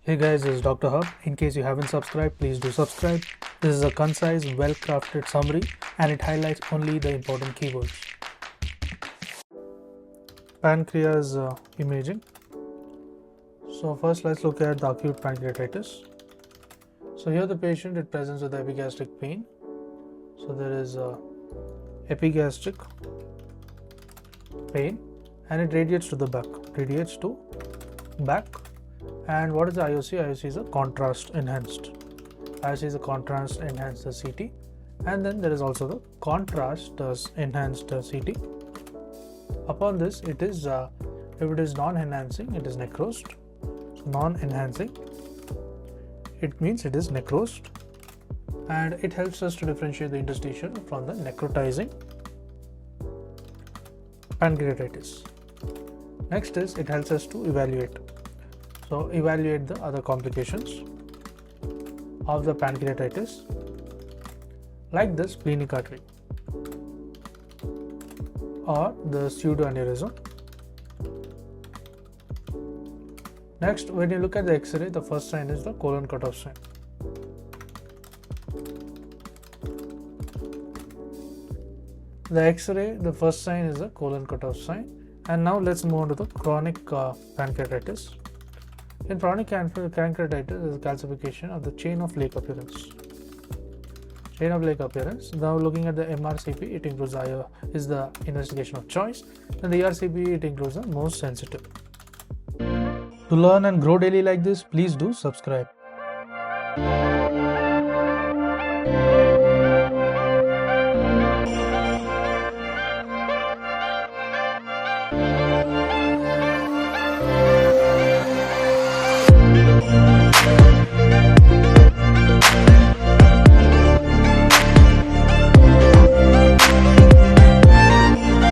Hey guys, this is Dr. Hub. In case you haven't subscribed, please do subscribe. This is a concise, well-crafted summary and it highlights only the important keywords. Pancreas imaging. So first let's look at the acute pancreatitis. So here the patient, it presents with epigastric pain. So there is epigastric pain and it radiates to the back. And what is the IOC? IOC is a contrast enhanced. IOC is a contrast enhanced CT, and then there is also the contrast enhanced CT. Upon this, it is if it is non-enhancing, it is necrosed. So non-enhancing, it means it is necrosed, and it helps us to differentiate the interstitial from the necrotizing pancreatitis. Next is it helps us to evaluate. So evaluate the other complications of the pancreatitis, like the splenic artery or the pseudoaneurysm. Next, when you look at the X-ray, the first sign is the colon cutoff sign. The X-ray, the first sign is the colon cutoff sign. And now let's move on to the chronic pancreatitis. In chronic pancreatitis, there is calcification of the chain of lake appearance. Now looking at the MRCP, it includes the investigation of choice, and the ERCP, it includes the most sensitive. To learn and grow daily like this, please do subscribe.